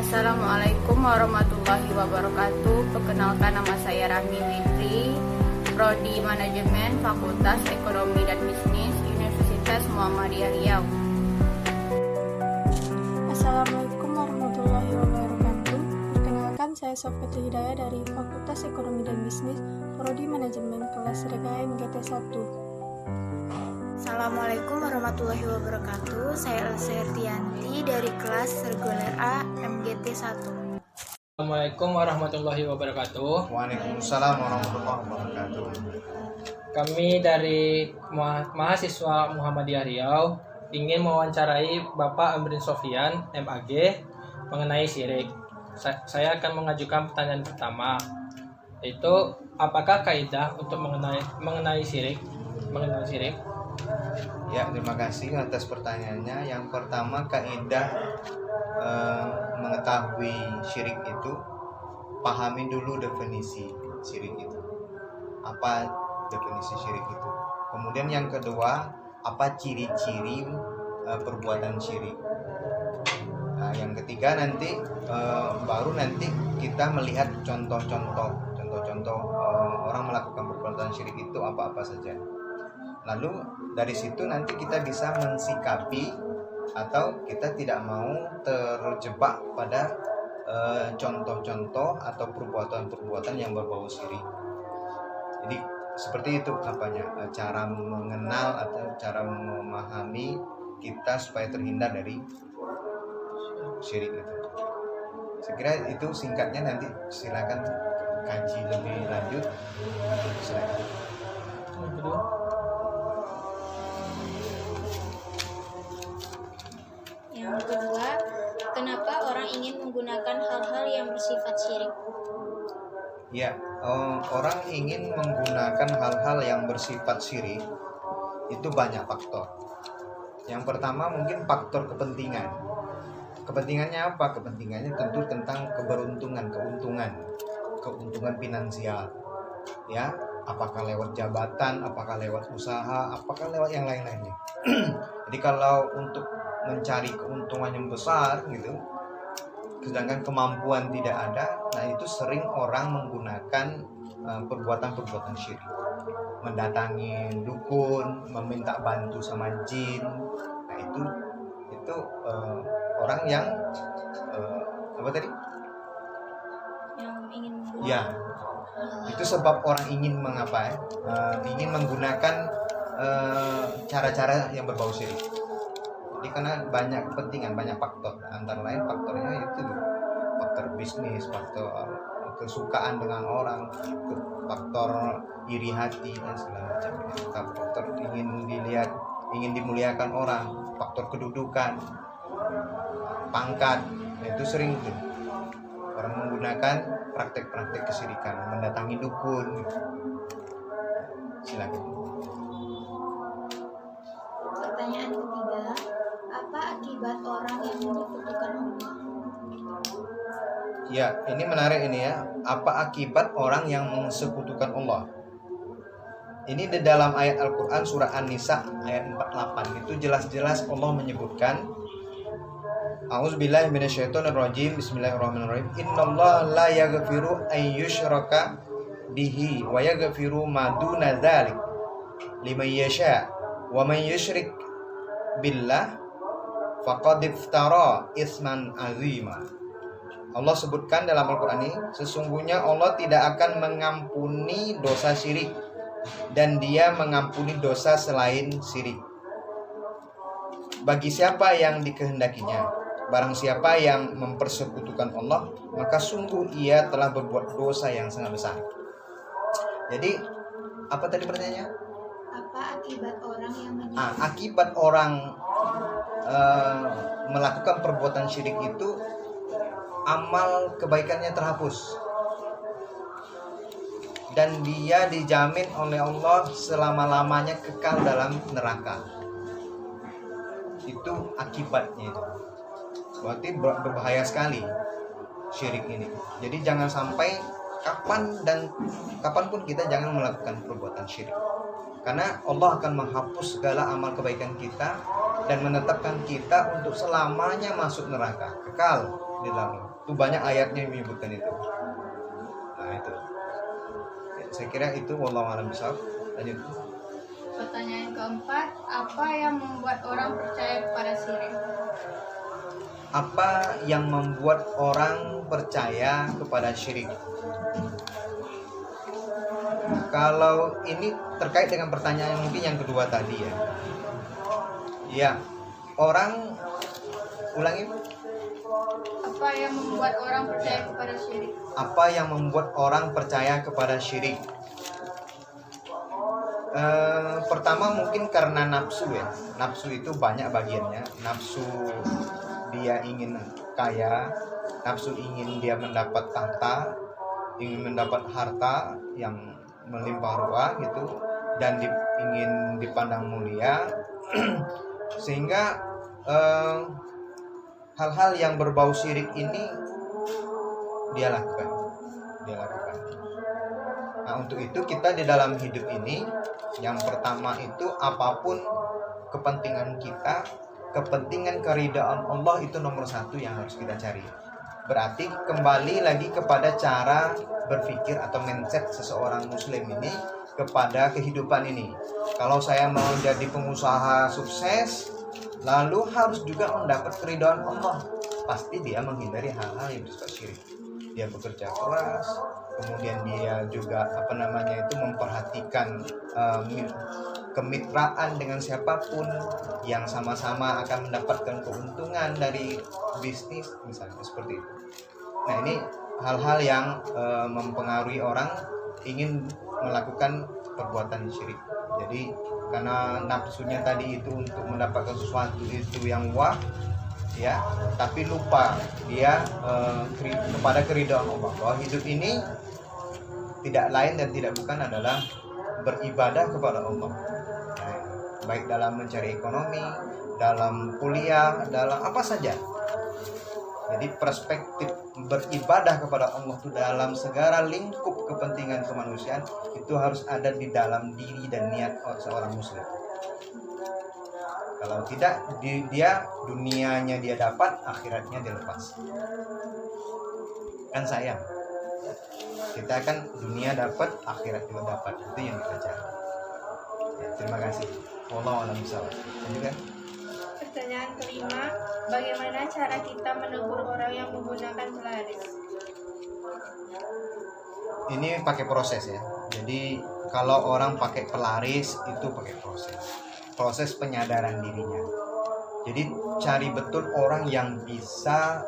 Assalamualaikum warahmatullahi wabarakatuh. Perkenalkan, nama saya Rahmi Witri, Prodi Manajemen Fakultas Ekonomi dan Bisnis Universitas Muhammadiyah Riau. Assalamualaikum warahmatullahi wabarakatuh. Perkenalkan, saya Sofitri Hidayah dari Fakultas Ekonomi dan Bisnis, Prodi Manajemen kelas RKM GT 1. Assalamualaikum warahmatullahi wabarakatuh. Saya Elsa Hertianti dari kelas Reguler A MGT 1. Assalamualaikum warahmatullahi wabarakatuh. Waalaikumsalam warahmatullahi wabarakatuh. Kami dari mahasiswa Muhammadiyah Riau ingin mewawancarai Bapak Amrin Sofyan, MAG, mengenai syirik. Saya akan mengajukan pertanyaan pertama, yaitu apakah kaidah untuk mengenai syirik? Ya, terima kasih atas pertanyaannya. Yang pertama, kaidah mengetahui syirik itu, pahami dulu definisi syirik itu. Apa definisi syirik itu? Kemudian yang kedua, apa ciri-ciri perbuatan syirik? Nah, yang ketiga nanti baru nanti kita melihat contoh-contoh orang melakukan perbuatan syirik itu apa-apa saja. Lalu dari situ nanti kita bisa mensikapi atau kita tidak mau terjebak pada contoh-contoh atau perbuatan-perbuatan yang berbau syirik. Jadi seperti itu cara mengenal atau cara memahami kita supaya terhindar dari syirik itu. Saya kira itu singkatnya, nanti silakan kaji lebih lanjut. Silakan. Yang kedua, kenapa orang ingin menggunakan hal-hal yang bersifat syirik? Ya, orang ingin menggunakan hal-hal yang bersifat syirik itu banyak faktor. Yang pertama mungkin faktor kepentingan. Kepentingannya apa? Kepentingannya tentu tentang keuntungan finansial. Ya, apakah lewat jabatan, apakah lewat usaha, apakah lewat yang lain-lainnya. Jadi kalau untuk mencari keuntungan yang besar gitu, sedangkan kemampuan tidak ada, nah itu sering orang menggunakan perbuatan-perbuatan syirik, mendatangi dukun, meminta bantu sama jin. Nah itu orang yang apa tadi? Yang ingin menggunakan. Ya, itu sebab orang ingin ingin menggunakan cara-cara yang berbau syirik. Jadi karena banyak kepentingan, banyak faktor. Antara lain faktornya itu faktor bisnis, faktor kesukaan dengan orang, faktor iri hati dan segala macam. Faktor ingin dilihat, ingin dimuliakan orang, faktor kedudukan, pangkat. Itu sering tuh orang menggunakan praktek-praktek kesyirikan, mendatangi dukun. Silakan. Pertanyaan ketiga, apa akibat orang yang menyekutukan Allah? Ya, ini menarik ini ya. Apa akibat orang yang mensekutukan Allah? Ini di dalam ayat Al-Quran surah An-Nisa ayat 48 itu jelas-jelas Allah menyebutkan, A'udzubillahi minasyaitonirrajim, bismillahirrahmanirrahim. Innallaha la yaghfiru an yushraka bihi wa yaghfiru ma duna dzalik liman yasha wa man yusyrik billah faqad iftara isman azima. Allah sebutkan dalam Al-Quran ini, sesungguhnya Allah tidak akan mengampuni dosa syirik dan Dia mengampuni dosa selain syirik bagi siapa yang dikehendakinya. Barang siapa yang mempersekutukan Allah, maka sungguh ia telah berbuat dosa yang sangat besar. Jadi apa tadi pertanyaannya? Apa akibat orang yang Akibat orang melakukan perbuatan syirik itu, amal kebaikannya terhapus dan dia dijamin oleh Allah selama-lamanya kekal dalam neraka. Itu akibatnya. Berarti berbahaya sekali syirik ini. Jadi jangan sampai kapanpun kita jangan melakukan perbuatan syirik. Karena Allah akan menghapus segala amal kebaikan kita dan menetapkan kita untuk selamanya masuk neraka, kekal di dalam. Itu banyak ayatnya yang menyebutkan itu. Nah itu. Saya kira itu wallahu a'lam bishawab. Lanjut. Pertanyaan keempat, apa yang membuat orang percaya kepada syirik? Apa yang membuat orang percaya kepada syirik? Kalau ini terkait dengan pertanyaan mungkin yang kedua tadi ya. Ya, orang ulangi. Apa yang membuat orang percaya kepada syirik? Apa yang membuat orang percaya kepada syirik? Pertama mungkin karena nafsu ya. Nafsu itu banyak bagiannya. Nafsu dia ingin kaya, nafsu ingin dia mendapat tahta, ingin mendapat harta yang melimpah ruah gitu, dan ingin dipandang mulia. Sehingga hal-hal yang berbau syirik ini dia lakukan. Nah untuk itu kita di dalam hidup ini, yang pertama itu apapun kepentingan kita, kepentingan keridhaan Allah itu nomor satu yang harus kita cari. Berarti kembali lagi kepada cara berpikir atau mindset seseorang muslim ini kepada kehidupan ini. Kalau saya mau jadi pengusaha sukses, lalu harus juga mendapat keridhaan Allah, pasti dia menghindari hal-hal yang bersifat syirik. Dia bekerja keras, kemudian dia juga memperhatikan kemitraan dengan siapapun yang sama-sama akan mendapatkan keuntungan dari bisnis misalnya, seperti itu. Nah ini hal-hal yang mempengaruhi orang ingin melakukan perbuatan syirik. Jadi karena nafsunya tadi itu untuk mendapatkan sesuatu itu yang wah ya, tapi lupa dia kepada keridhaan Allah, bahwa hidup ini tidak lain dan tidak bukan adalah beribadah kepada Allah. Nah, baik dalam mencari ekonomi, dalam kuliah, dalam apa saja. Jadi perspektif beribadah kepada Allah itu dalam segala lingkup kepentingan kemanusiaan itu harus ada di dalam diri dan niat seorang muslim. Kalau tidak, dia dunianya dia dapat, akhiratnya dia lepas. Kan sayang. Kita kan dunia dapat, akhirat juga dapat. Itu yang kita cari. Ya, terima kasih. Wallahu a'lam bishawab. Lanjutkan. Pertanyaan kelima, bagaimana cara kita menegur orang yang menggunakan pelaris? Ini pakai proses ya. Jadi kalau orang pakai pelaris itu pakai proses penyadaran dirinya. Jadi cari betul orang yang bisa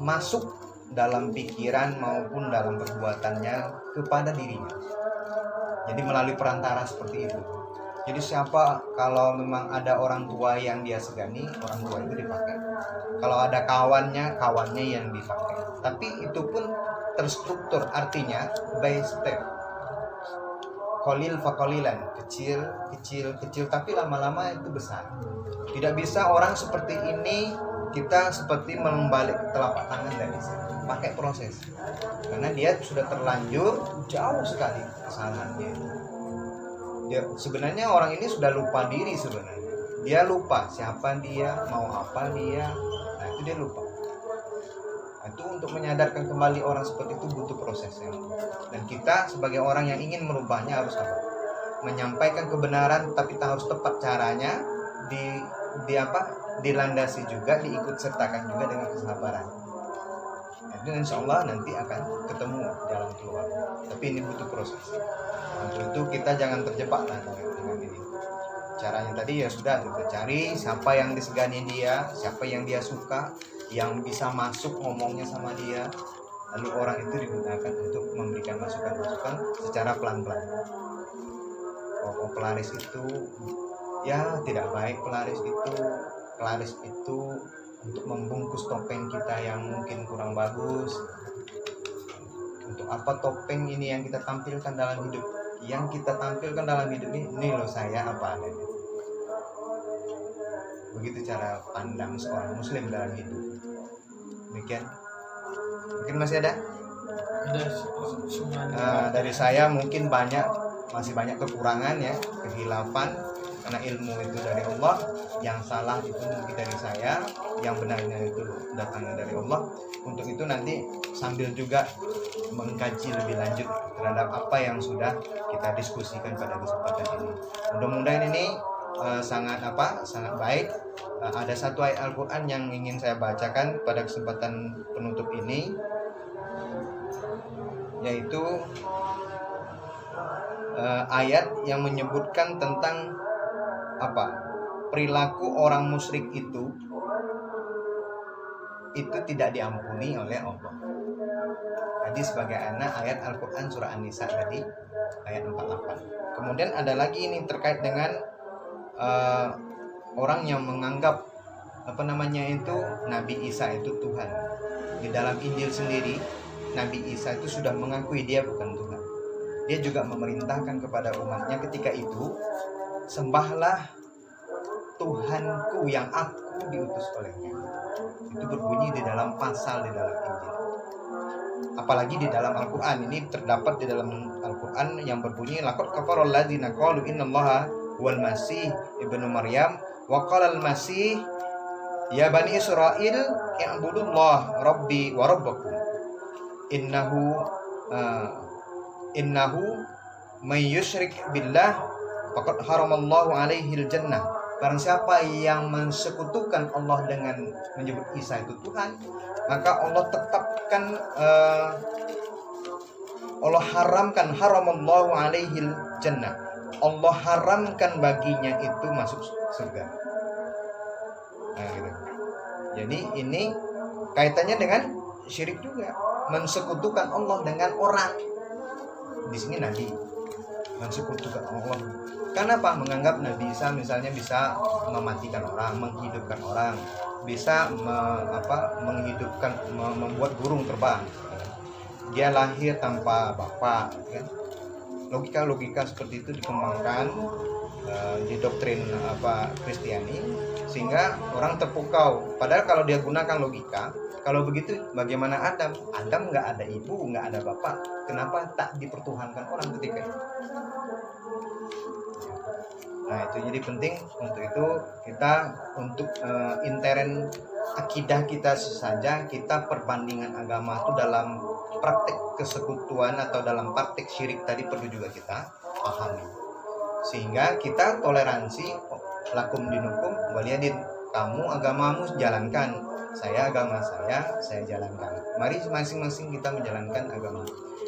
masuk dalam pikiran maupun dalam perbuatannya kepada dirinya. Jadi melalui perantara seperti itu. Jadi siapa, kalau memang ada orang tua yang dia segani, orang tua itu dipakai. Kalau ada kawannya yang dipakai. Tapi itu pun terstruktur, artinya by step. Qalil faqalilan, kecil, tapi lama-lama itu besar. Tidak bisa orang seperti ini kita seperti membalik telapak tangan dari sini. Pakai proses. Karena dia sudah terlanjur jauh sekali kesalahannya. Dia sebenarnya orang ini sudah lupa diri sebenarnya. Dia lupa siapa dia, mau apa dia. Nah, itu dia lupa. Nah, itu untuk menyadarkan kembali orang seperti itu butuh prosesnya. Dan kita sebagai orang yang ingin merubahnya harus apa? Menyampaikan kebenaran, tapi kita harus tepat caranya, dilandasi juga, diikut sertakan juga dengan kesabaran. Dan insya Allah nanti akan ketemu jalan keluar. Tapi ini butuh proses. Untuk itu kita jangan terjebak lah dengan ini. Caranya tadi ya sudah, kita cari siapa yang disegani dia, siapa yang dia suka, yang bisa masuk ngomongnya sama dia. Lalu orang itu digunakan untuk memberikan masukan-masukan secara pelan-pelan. Oh, pelaris itu ya tidak baik, pelaris itu untuk membungkus topeng kita yang mungkin kurang bagus. Untuk apa topeng ini yang kita tampilkan dalam hidup? Yang kita tampilkan dalam hidup ini loh saya apa adanya. Begitu cara pandang seorang muslim dalam hidup. Demikian. Mungkin masih ada? Dari saya mungkin masih banyak kekurangan ya, kehilafan. Karena ilmu itu dari Allah, yang salah itu mungkin dari saya, yang benarnya itu datangnya dari Allah. Untuk itu nanti sambil juga mengkaji lebih lanjut terhadap apa yang sudah kita diskusikan pada kesempatan ini. Mudah-mudahan ini sangat baik. Ada satu ayat Al-Quran yang ingin saya bacakan pada kesempatan penutup ini, yaitu ayat yang menyebutkan tentang perilaku orang musyrik itu tidak diampuni oleh Allah. Tadi sebagai ayat Al-Quran surah An-Nisa tadi ayat 48. Kemudian ada lagi ini terkait dengan orang yang menganggap Nabi Isa itu Tuhan. Di dalam Injil sendiri Nabi Isa itu sudah mengakui dia bukan Tuhan. Dia juga memerintahkan kepada umatnya ketika itu, sembahlah Tuhanku yang aku diutus olehnya. Itu berbunyi di dalam pasal di dalam Injil. Apalagi di dalam Al-Quran, ini terdapat di dalam Al-Quran yang berbunyi, laqad kafara alladzina qalu innallaha huwal masih ibnu Maryam wa qala al-masih ya bani Israil i'budullah rabbi wa rabbakum innahu may yusyrik billah faqad haramallahu alaihil jannah. Barang siapa yang mensekutukan Allah dengan menyebut Isa itu Tuhan, maka Allah tetapkan Allah haramkan, haramallahu alaihil jannah. Allah haramkan baginya itu masuk surga. Nah, gitu. Jadi ini kaitannya dengan syirik juga, mensekutukan Allah dengan orang. Di sini Nabi mensekutukan Allah. Kenapa? Menganggap Nabi Isa misalnya bisa mematikan orang, menghidupkan orang, bisa membuat burung terbang. Dia lahir tanpa bapak, kan? Logika seperti itu dikembangkan di doktrin Kristiani, sehingga orang terpukau. Padahal kalau dia gunakan logika, kalau begitu bagaimana Adam? Adam nggak ada ibu, nggak ada bapak. Kenapa tak dipertuhankan orang ketika itu? Nah, itu jadi penting untuk itu kita untuk intern akidah kita saja, kita perbandingan agama itu dalam praktek kesekutuan atau dalam praktek syirik tadi perlu juga kita pahami, sehingga kita toleransi. Lakum dinukum waliyadin, kamu agamamu jalankan, saya agama saya jalankan. Mari masing-masing kita menjalankan agama.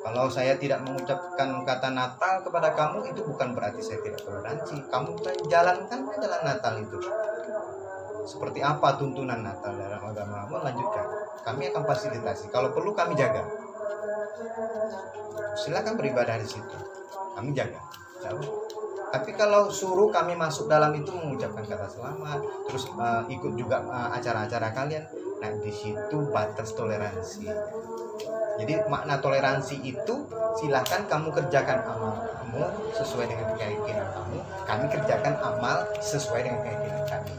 Kalau saya tidak mengucapkan kata Natal kepada kamu, itu bukan berarti saya tidak toleransi. Kamu jalankan jalan Natal itu. Seperti apa tuntunan Natal dalam agamamu, lanjutkan. Kami akan fasilitasi. Kalau perlu kami jaga. Silakan beribadah di situ. Kami jaga. Tapi kalau suruh kami masuk dalam itu mengucapkan kata selamat, terus ikut juga acara-acara kalian, nah di situ batas toleransi. Jadi makna toleransi itu silahkan kamu kerjakan amal kamu sesuai dengan keyakinan kamu, kami kerjakan amal sesuai dengan keyakinan kami.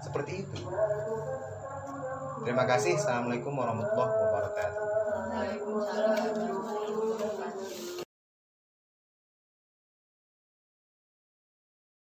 Seperti itu. Terima kasih. Assalamualaikum warahmatullahi wabarakatuh. Waalaikumsalam.